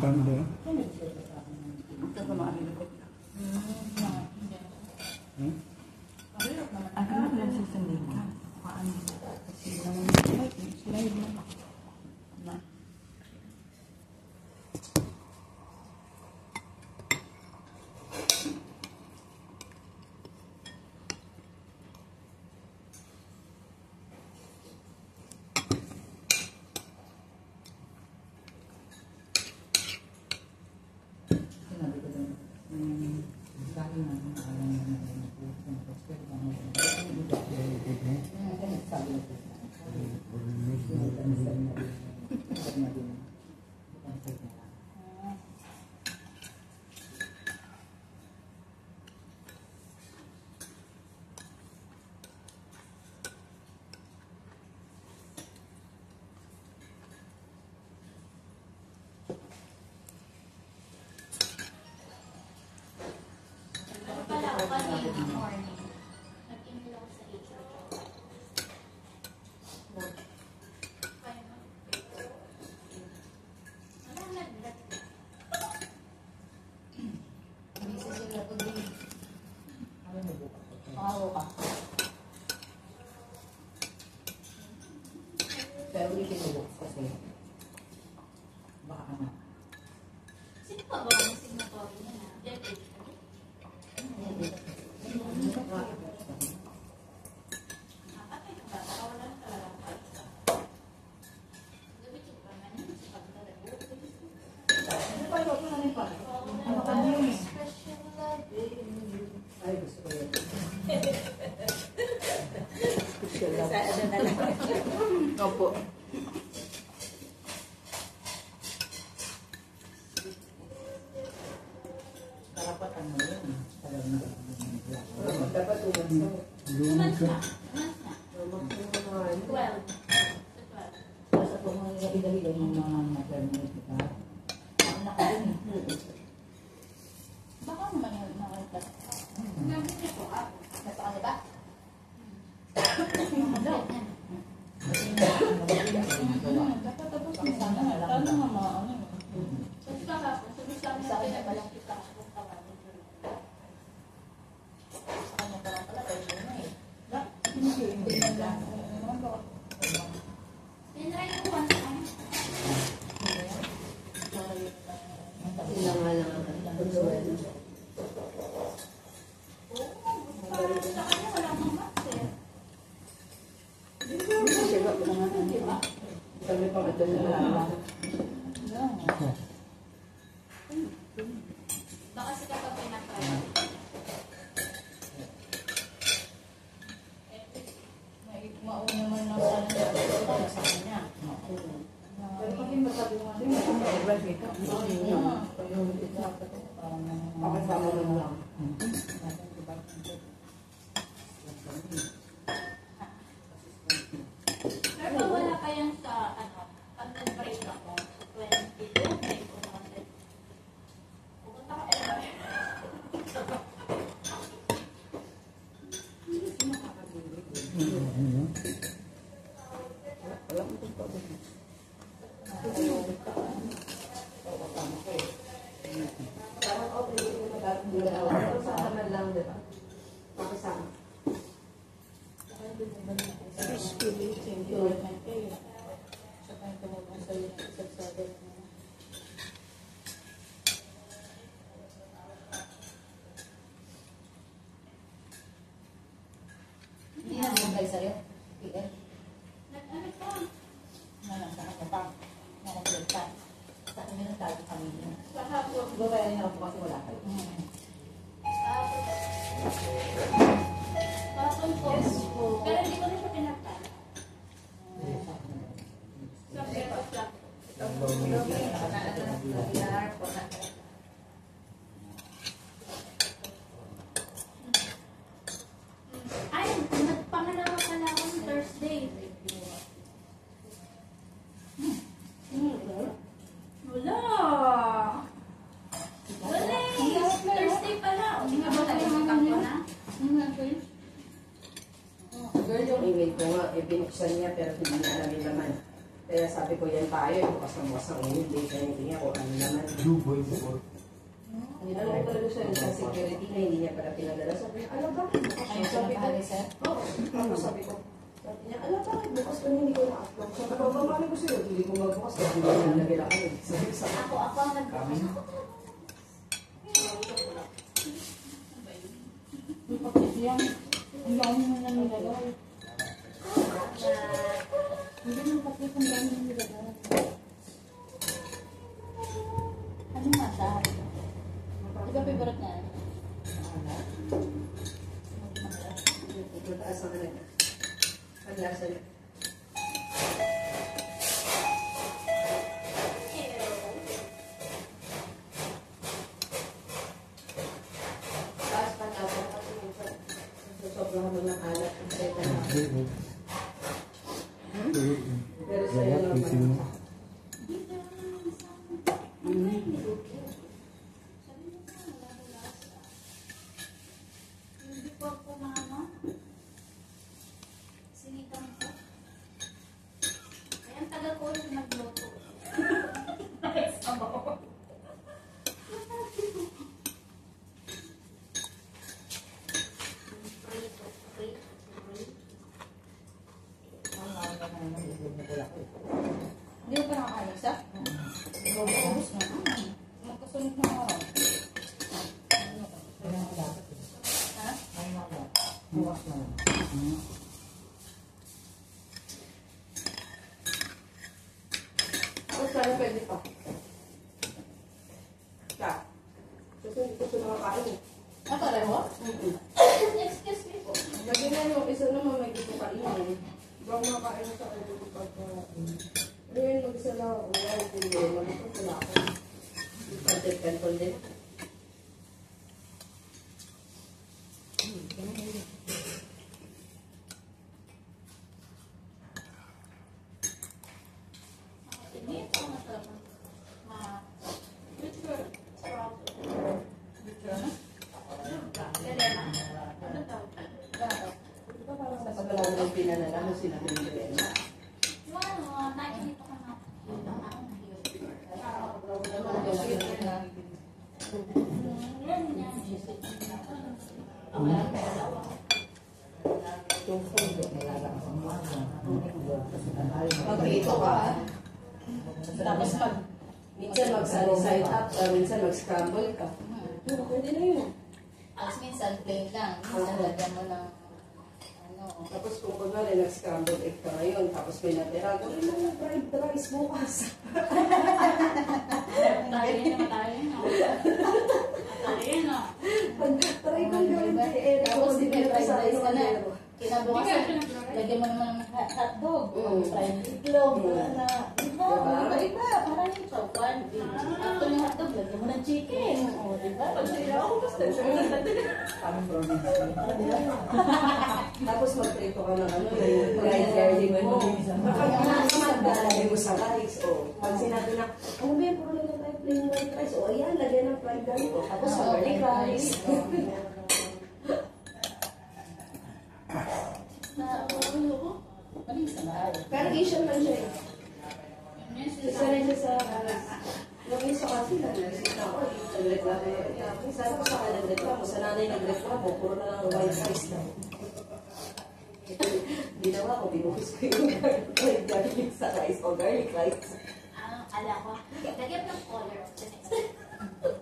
Tanda. Agad lang si Sandika. Paano? Kasi slide mo. Pero hindi kinubok kasi baka na. Sino pa ba ang signatory niya na? David? Opo. Dapat ano yun? Dapat ulan sa... Lumag ka. Basta po mga gabi-gabi yung mga maternity, diba? Ang nakadun. Baka naman yung nakita. Nandito po ako. Nasa ano ba? Dapat tapos mo sana. Paano nga maano? Kasi kahapon, sabi sa amin natin na palang kita ako kawalan. Sa kanya pa lang pala. Pwede na eh. Hindi na lang. Tinry ko once time. Ilang nga lang ang consuelo. Sa kanya wala akong mask eh. Sabi pa ito na lang. Baka kasi kapag pinatry. Mauna naman lang sana sa kanya. Pero kasi masabi mo kasi pakasama mo lang. Pero pag wala pa yan sa ano, pag nag-break ako, 22, may pumunta. Pupunta ka ever. Pakasama lang, diba? Pakasama. Peacefully, thank you. Sa kanya tumulong sa iyo ng isagsagan mo. Hindi na naman sa'yo. PM. Nag-ano pa? Sa kanya pa. Nakapilta. Sa akin na tayo kami niya. Kahapon. Diba kaya niya ako kasi wala kayo? Kahapon po. Pero hindi ko na siya pinatay. Sa breakfast lang. Ay, nagpangalawa pala ako girl, yung email ko nga, binuksan niya pero hindi niya alam yung laman. Kaya sabi ko yan tayo, bukas na bukas ang email, di siya niya kung ano naman. Alam ko talaga siya sa security na hindi niya para pinadala. Sabi niya, alam bakit bukas Ay, yun? Sabi ko, nakahali, sir? oo. Tapos sabi ko, alam bakit bukas pa hindi ko na-upload. Sabi ko, mamali ko sa'yo, hindi ko magbukas. Kasi hindi ko nalagay ako. Sabi ko, Ako ang nagbukas. Yan. Ang dami mo na nilagay. Hindi mo pati kung dami mo nilagay. Ano nga siya? Di ba favorite niya? mataas ang ano. Ang lasa niya. Taas pa lasa kasi minsan sobrang mo ng alat. Pero sa'yo naman. Hindi ko pa nakakain sa? Ubus na. Magkasunod na ako. Ha? Bukas na lang. Ako sana pwede pa. Ka. Kasi hindi ko siya nakakain eh. Ah, pareho? Excuse me po. Lagi na yung isa naman may gusto kainin. Baka makakain sa kayo dito pagkain. Pero yun, mag-isa lang ako. Wala yung problema. Malito sila ako. Pagkantol din. Hindi ito ang masarap. Bitter sprout. Galena. Ano tawag? Ito parang sa pagkalaman ng pinanala mo sila pinagawin. Yung ano, nakikita ko na. Mag-ito ka. Tapos pag Minsan mag-side up, minsan mag-scramble ka. Pwede na yun. Tapos minsan plain lang. Minsan lagyan mo ng ano. Tapos kung kunwari nag-scramble egg ka ngayon, tapos may natira, gawin mo yung fried rice bukas. Tayo yun, tayo yun. Tayo yun, no? Try ko gawin kay Eric. Tapos Hindi may ko fried sa rice ka na. ano. Kinabukasan, lagyan mo naman ng hotdog. Mm. Fried itlog. Mm. Na, diba? Diba? Iba. Parang yung chokwan. After yung hotdog, lagyan mo ng chicken. O, diba? Ako gusto. Tapos mag-prito ka ng ano, yung fried garlic mo. Pagkakalagay mo sa rice, o. Pag sinabi na, ano ba yung puro lang tayo plain white rice? O, ayan, lagyan ng fried garlic. Tapos sa garlic rice. Malis na. Pero Asian man siya eh. Isa rin siya sa nung isa kasi nag-reklamo ako. Nag-reklamo yun. Sana ko sa kanya nag-reklamo. Sa nanay nag-reklamo, puro na lang white rice na. Ginawa ko, binuhos ko yung garlic sa rice o garlic rice. Ala ko. Lagyan ng color of the next.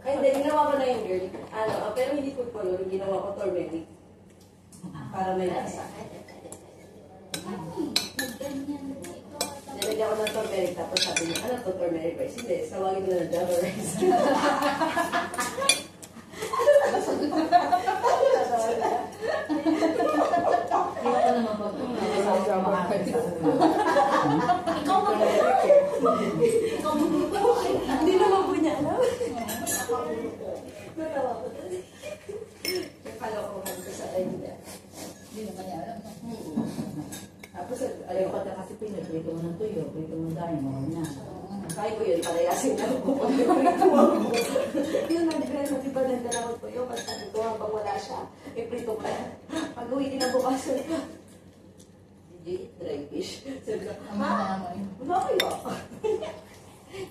Ay, hindi, ginawa ko na yung garlic. Ano, pero hindi food color, ginawa ko turmeric. Para may lasa. Ganyan dito. Nilagyan ko ng turmeric, tapos sabi niya, ano to turmeric rice? Hindi, sawagin mo na ng java rice. Kaya ka naman pag Ikaw mo. Ikaw mo. Hindi naman po niya alam. Natawa ko doon. Nakalokohan ko sa kanya. Hindi naman niya alam. Tapos, Ayaw ka na kasi pinagprito mo ng tuyo, prito mo dahil mo na. kaya ko yun, palayasin lang ko. Yung nag-dress, di ba nandala ko tuyo, kasi sabi ko habang wala siya, iprito ko na. Pag-uwi din ang bukasan. Do you eat dry fish? Sabi ko, Amoy na amoy. bakit ako?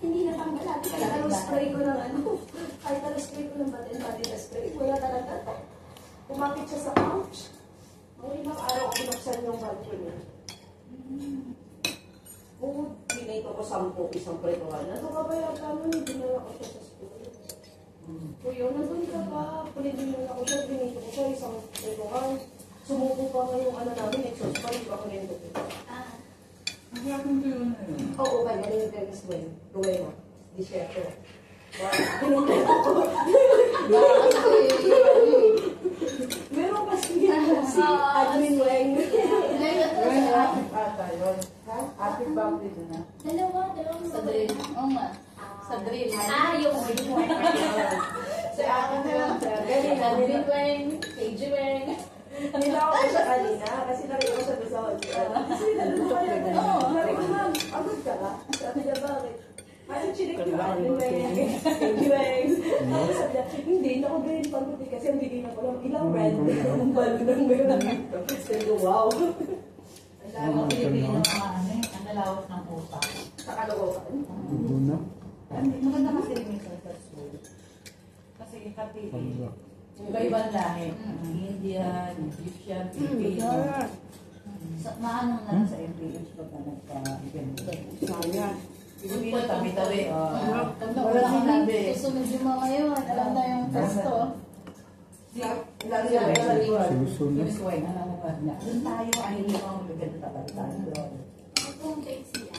Hindi na tanggal natin. Kaya anong spray ko ng ano. Kahit anong spray ko ng batin-batin na spray. Wala talaga. Pumakit siya sa couch. Mga ibang araw ako binuksan yung balcony. Kung binito ko 10, isang pretuhan. Ano ka ba yung plano? Dinala ko siya sa school. Kuya, nandun ka pa. Pulidin ako siya. Binito ko siya isang pretuhan. Sumuko pa nga yung ano namin. Exhaust pa. Hindi pa ako nito. Ang hapon ko yun na yun. Oo, kaya rin yung premis mo yun. Gawin mo. Di syempre. Pinunod ako. Meron kasi si Admin Weng. Yun, apit ata yun. Apit ba ako dito na? Dalawa. Sa drill. Oo nga. Sa drill. Yung Si Akin na lang siya. Ganyan na. Admin Weng. KG Weng. Nilako ko siya kanina kasi nakita ko siya doon sa hospital. Kasi nandun ko kaya. Oo. Sabi ko, ma'am, agad ka ba? Sabi niya, bakit? Ay, chinik ko ba? Admin Weng. Thank you, Weng. Tapos sabi niya, hindi, nakagrade pa ko kasi ang bigay na ko lang ilang red. Ang balon ng meron dito. Sabi ko, wow. Ang dami ng Pilipino mga ano eh. Ang nalawak ng utak. Sa kalokohan. Maganda kasi rin yung sa school. Kasi kapili. Iba-ibang lahi. Indian, Egyptian, Filipino. Maano na lang sa MPH pag nagpa-event. Sayang. Filipino, tabi-tabi. Wala sinabi. Susunod yung mga yun. Alam na yung testo. Lalo yung Miss Wayne, alam mo ba niya? Doon tayo, ay hindi mo ang bigyan na tabi tayo doon. Kung taste siya.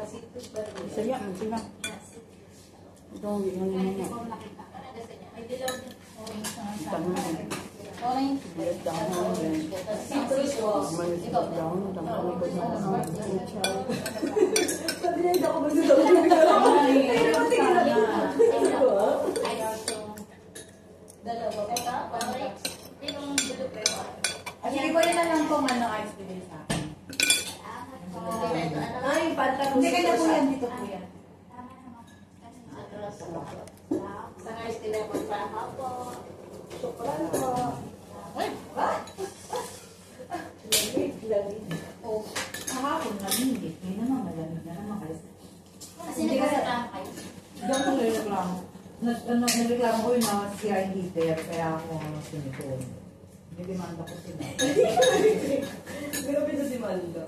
Citrus ba rin? Sige, sige. Ito, yun Kahit ikaw nakita ka na kasi niya. May dilaw din. Orange na sa Orange. Citrus was. Ikaw. Sabi niya, hindi ako magsasabi. Pero tingin na lang. I also. Dalawa. Ito, orange. Yung blue pero Sige, pwede na lang kung ano ice cream sa akin. Ay, pantalon. Hindi kayo po yan, dito po yan. Sa guys, tinapon pa ako. Chocolate pa. Lamig. Oh, kahapon, malimit. Ngayon naman, malamig na naman kayo. Kasi nagkasama kayo. Hindi ako nagreklamo. Nagreklamo ko yung mga sira yung heater, kaya ako sinipon. May demanda ko sila. Grabe na si Mando.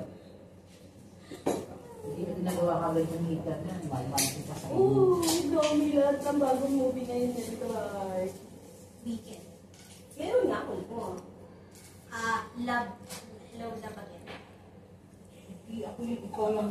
Hindi na ginagawa kagad yung heater na. Mahal-mahal ko pa sa inyo. Oo, dami lahat ng bagong movie na yun. Weekend. Meron nga ako po. Love. Love na bagay. Ako yung ikaw lang